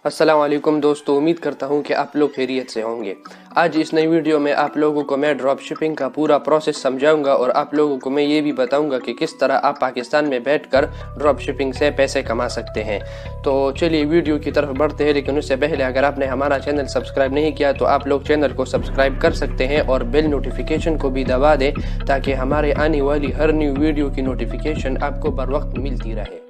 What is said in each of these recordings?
अस्सलाम वालेकुम दोस्तों, उम्मीद करता हूँ कि आप लोग खैरियत से होंगे। आज इस नई वीडियो में आप लोगों को मैं ड्रॉप शिपिंग का पूरा प्रोसेस समझाऊंगा और आप लोगों को मैं ये भी बताऊंगा कि किस तरह आप पाकिस्तान में बैठकर ड्रॉप शिपिंग से पैसे कमा सकते हैं। तो चलिए वीडियो की तरफ बढ़ते हैं, लेकिन उससे पहले अगर आपने हमारा चैनल सब्सक्राइब नहीं किया तो आप लोग चैनल को सब्सक्राइब कर सकते हैं और बेल नोटिफिकेशन को भी दबा दें ताकि हमारे आने वाली हर न्यू वीडियो की नोटिफिकेशन आपको बर वक्त मिलती रहे।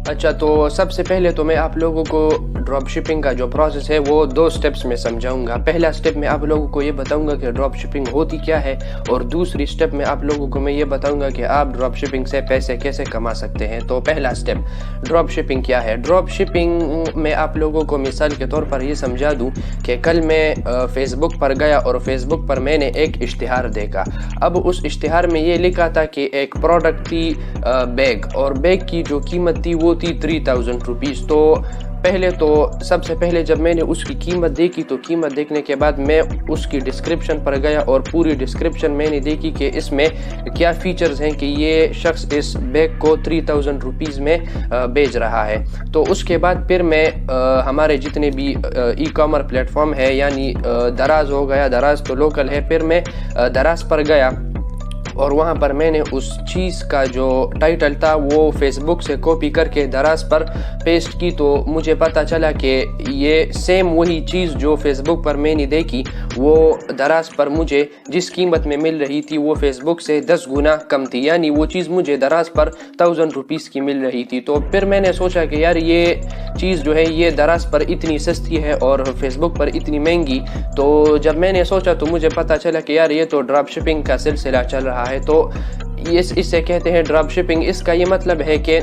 अच्छा, तो सबसे पहले तो मैं आप लोगों को ड्रॉप शिपिंग का जो प्रोसेस है वो 2 स्टेप्स में समझाऊंगा। पहला स्टेप में आप लोगों को ये बताऊंगा कि ड्रॉप शिपिंग होती क्या है और दूसरी स्टेप में आप लोगों को मैं ये बताऊंगा कि आप ड्रॉप शिपिंग से पैसे कैसे कमा सकते हैं। तो पहला स्टेप, ड्रॉप शिपिंग क्या है। ड्रॉप शिपिंग में आप लोगों को मिसाल के तौर पर ये समझा दूं कि कल मैं फेसबुक पर गया और फेसबुक पर मैंने एक इश्तिहार देखा। अब उस इश्तिहार में ये लिखा था कि एक प्रोडक्ट थी बैग, और बैग की जो कीमत थी वो थी 3000 रुपीज़। तो सबसे पहले जब मैंने उसकी कीमत देखी तो कीमत देखने के बाद मैं उसकी डिस्क्रिप्शन पर गया और पूरी डिस्क्रिप्शन मैंने देखी कि इसमें क्या फीचर्स हैं कि ये शख्स इस बैग को 3000 रुपीज़ में बेच रहा है। तो उसके बाद फिर मैं हमारे जितने भी ई कॉमर्स प्लेटफॉर्म है, यानी दराज हो गया, दराज तो लोकल है, फिर मैं दराज पर गया और वहाँ पर मैंने उस चीज़ का जो टाइटल था वो फेसबुक से कॉपी करके दराज पर पेस्ट की। तो मुझे पता चला कि ये सेम वही चीज़ जो फेसबुक पर मैंने देखी वो दराज पर मुझे जिस कीमत में मिल रही थी वो फेसबुक से 10 गुना कम थी, यानी वो चीज़ मुझे दराज पर 1000 रुपीज़ की मिल रही थी। तो फिर मैंने सोचा कि यार ये चीज़ जो है ये दराज पर इतनी सस्ती है और फेसबुक पर इतनी महंगी। तो जब मैंने सोचा तो मुझे पता चला कि यार ये तो ड्रॉप शिपिंग का सिलसिला चल रहा है। तो इससे कहते हैं ड्रॉप शिपिंग। इसका ये मतलब है कि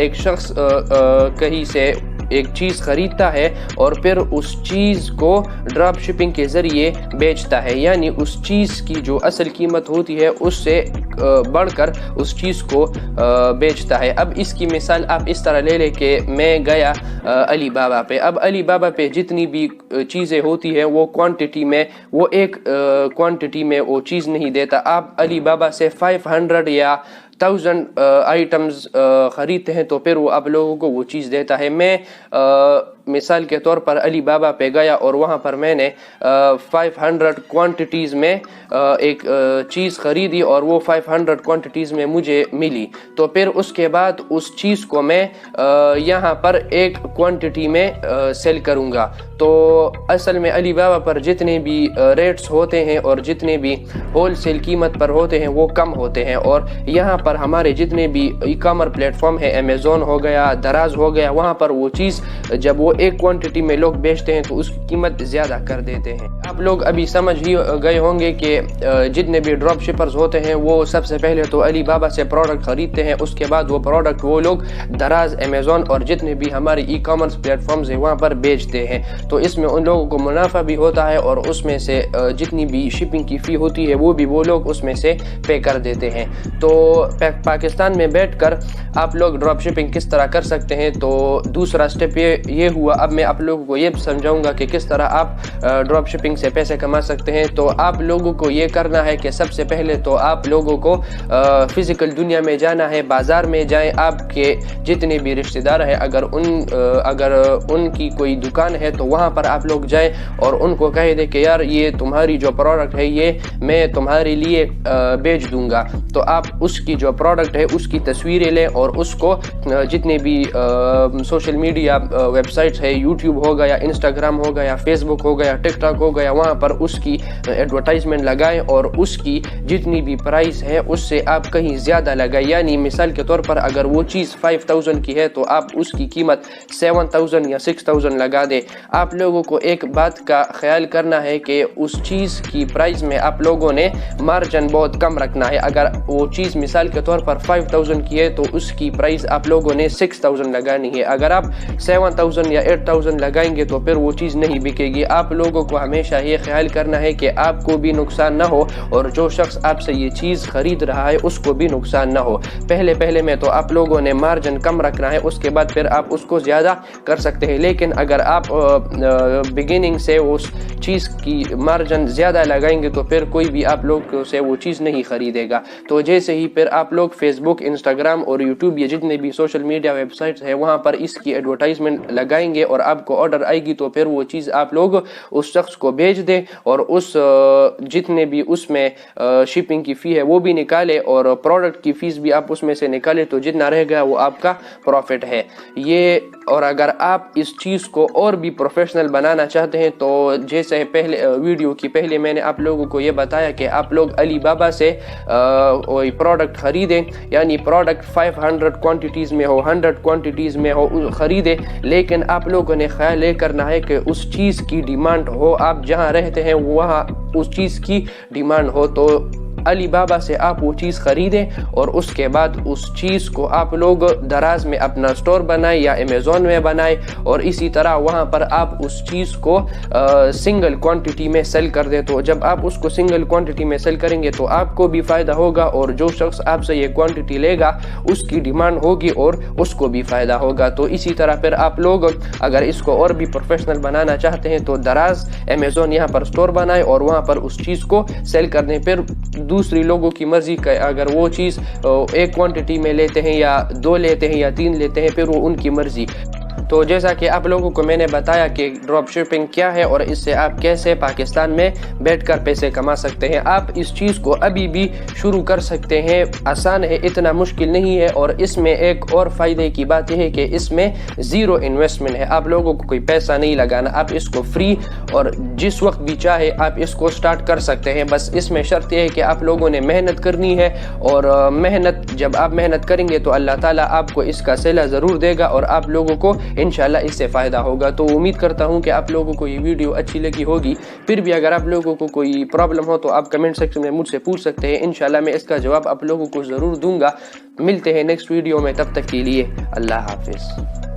एक शख्स कहीं से एक चीज़ खरीदता है और फिर उस चीज़ को ड्रॉप शिपिंग के ज़रिए बेचता है, यानी उस चीज़ की जो असल कीमत होती है उससे बढ़कर उस चीज़ को बेचता है। अब इसकी मिसाल आप इस तरह ले लें कि मैं गया अली बाबा पे। अब अली बाबा पे जितनी भी चीज़ें होती हैं वो क्वांटिटी में, वो एक क्वांटिटी में वो चीज़ नहीं देता। आप अली बाबा से 500 या 1000 आइटम्स ख़रीदते हैं तो फिर वो आप लोगों को वो चीज़ देता है। मैं मिसाल के तौर पर अली बाबा पे गया और वहाँ पर मैंने 500 क्वांटिटीज़ में एक चीज़ ख़रीदी और वो 500 क्वांटिटीज़ में मुझे मिली। तो फिर उसके बाद उस चीज़ को मैं यहाँ पर एक क्वांटिटी में सेल करूँगा। तो असल में अली बाबा पर जितने भी रेट्स होते हैं और जितने भी होल सेल कीमत पर होते हैं वो कम होते हैं, और यहाँ पर हमारे जितने भी ई कॉमर्स प्लेटफॉर्म है, अमेज़ॉन हो गया, दराज हो गया, वहाँ पर वो चीज़ जब वो एक क्वांटिटी में लोग बेचते हैं तो उसकी कीमत ज़्यादा कर देते हैं। आप लोग अभी समझ ही गए होंगे कि जितने भी ड्रॉप शिपर्स होते हैं वो सबसे पहले तो अली बाबा से प्रोडक्ट ख़रीदते हैं, उसके बाद वो प्रोडक्ट वो लोग दराज, अमेज़ॉन और जितने भी हमारे ई कॉमर्स प्लेटफॉर्म्स हैं वहाँ पर बेचते हैं। तो इसमें उन लोगों को मुनाफा भी होता है और उसमें से जितनी भी शिपिंग की फ़ी होती है वो भी वो लोग उसमें से पे कर देते हैं। तो पाकिस्तान में बैठकर आप लोग ड्रॉप शिपिंग किस तरह कर सकते हैं। तो दूसरा स्टेप ये हुआ। अब मैं आप लोगों को ये समझाऊंगा कि किस तरह आप ड्रॉप शिपिंग से पैसे कमा सकते हैं। तो आप लोगों को ये करना है कि सबसे पहले तो आप लोगों को फिज़िकल दुनिया में जाना है, बाज़ार में जाएं। आपके जितने भी रिश्तेदार हैं अगर उनकी कोई दुकान है तो वहाँ पर आप लोग जाएं और उनको कह दें कि यार ये तुम्हारी जो प्रोडक्ट है ये मैं तुम्हारे लिए बेच दूंगा। तो आप उसकी जो प्रोडक्ट है उसकी तस्वीरें लें और उसको जितने भी सोशल मीडिया वेबसाइट्स है, यूट्यूब हो गया, इंस्टाग्राम हो गया, फेसबुक हो गया, टिकटॉक हो गया, वहाँ पर उसकी एडवर्टाइजमेंट लगाएं और उसकी जितनी भी प्राइस है उससे आप कहीं ज़्यादा लगाएं। यानी मिसाल के तौर पर अगर वो चीज़ 5000 की है तो आप उसकी कीमत 7000 या 6000 लगा दें। आप लोगों को एक बात का ख्याल करना है कि उस चीज़ की प्राइस में आप लोगों ने मार्जिन बहुत कम रखना है। अगर वो चीज़ मिसाल के तौर पर 5000 की है तो उसकी प्राइस आप लोगों ने 6000 लगानी है। अगर आप 7000 या 8000 लगाएंगे तो फिर वो चीज़ नहीं बिकेगी। आप लोगों को हमेशा ये ख्याल करना है कि आपको भी नुकसान ना हो और जो शख्स आपसे ये चीज़ खरीद रहा है उसको भी नुकसान ना हो। पहले में तो आप लोगों ने मार्जिन कम रखना है, उसके बाद फिर आप उसको ज़्यादा कर सकते हैं। लेकिन अगर आप बिगिनिंग से उस चीज़ की मार्जिन ज़्यादा लगाएंगे तो फिर कोई भी आप लोग से वो चीज़ नहीं खरीदेगा। तो जैसे ही फिर आप लोग फेसबुक, इंस्टाग्राम और यूट्यूब, ये जितने भी सोशल मीडिया वेबसाइट्स हैं, वहाँ पर इसकी एडवर्टाइजमेंट लगाएंगे और आपको ऑर्डर आएगी तो फिर वो चीज़ आप लोग उस शख्स को भेज दें और उस जितने भी उसमें शिपिंग की फ़ी है वो भी निकाले और प्रोडक्ट की फ़ीस भी आप उसमें से निकाले, तो जितना रहेगा वो आपका प्रॉफिट है ये। और अगर आप इस चीज़ को और भी प्रोफेशनल बनाना चाहते हैं तो जैसे पहले वीडियो की पहले मैंने आप लोगों को ये बताया कि आप लोग अली बाबा से कोई प्रोडक्ट ख़रीदें, यानी प्रोडक्ट 500 क्वांटिटीज़ में हो, 100 क्वांटिटीज़ में हो, ख़रीदें। लेकिन आप लोगों ने ख्याल ये करना है कि उस चीज़ की डिमांड हो, आप जहाँ रहते हैं वहाँ उस चीज़ की डिमांड हो। तो अली बाबा से आप वो चीज़ ख़रीदें और उसके बाद उस चीज़ को आप लोग दराज में अपना स्टोर बनाएं या अमेज़ॉन में बनाएं और इसी तरह वहाँ पर आप उस चीज़ को सिंगल क्वांटिटी में सेल कर दें। तो जब आप उसको सिंगल क्वांटिटी में सेल करेंगे तो आपको भी फ़ायदा होगा और जो शख्स आपसे ये क्वांटिटी लेगा उसकी डिमांड होगी और उसको भी फ़ायदा होगा। तो इसी तरह फिर आप लोग अगर इसको और भी प्रोफेशनल बनाना चाहते हैं तो दराज अमेज़ॉन यहाँ पर स्टोर बनाएं और वहाँ पर उस चीज़ को सेल कर दें। फिर दूसरी लोगों की मर्जी का, अगर वो चीज़ एक क्वांटिटी में लेते हैं या 2 लेते हैं या 3 लेते हैं, फिर वो उनकी मर्जी। तो जैसा कि आप लोगों को मैंने बताया कि ड्रॉप शिपिंग क्या है और इससे आप कैसे पाकिस्तान में बैठकर पैसे कमा सकते हैं। आप इस चीज़ को अभी भी शुरू कर सकते हैं, आसान है, इतना मुश्किल नहीं है। और इसमें एक और फ़ायदे की बात यह है कि इसमें ज़ीरो इन्वेस्टमेंट है, आप लोगों को कोई पैसा नहीं लगाना, आप इसको फ्री और जिस वक्त भी चाहे आप इसको स्टार्ट कर सकते हैं। बस इसमें शर्त यह है कि आप लोगों ने मेहनत करनी है और जब आप मेहनत करेंगे तो अल्लाह ताला आपको इसका सिला ज़रूर देगा और आप लोगों को इंशाल्लाह इससे फ़ायदा होगा। तो उम्मीद करता हूँ कि आप लोगों को ये वीडियो अच्छी लगी होगी। फिर भी अगर आप लोगों को कोई प्रॉब्लम हो तो आप कमेंट सेक्शन में मुझसे पूछ सकते हैं, इंशाल्लाह मैं इसका जवाब आप लोगों को ज़रूर दूंगा। मिलते हैं नेक्स्ट वीडियो में, तब तक के लिए अल्लाह हाफिज़।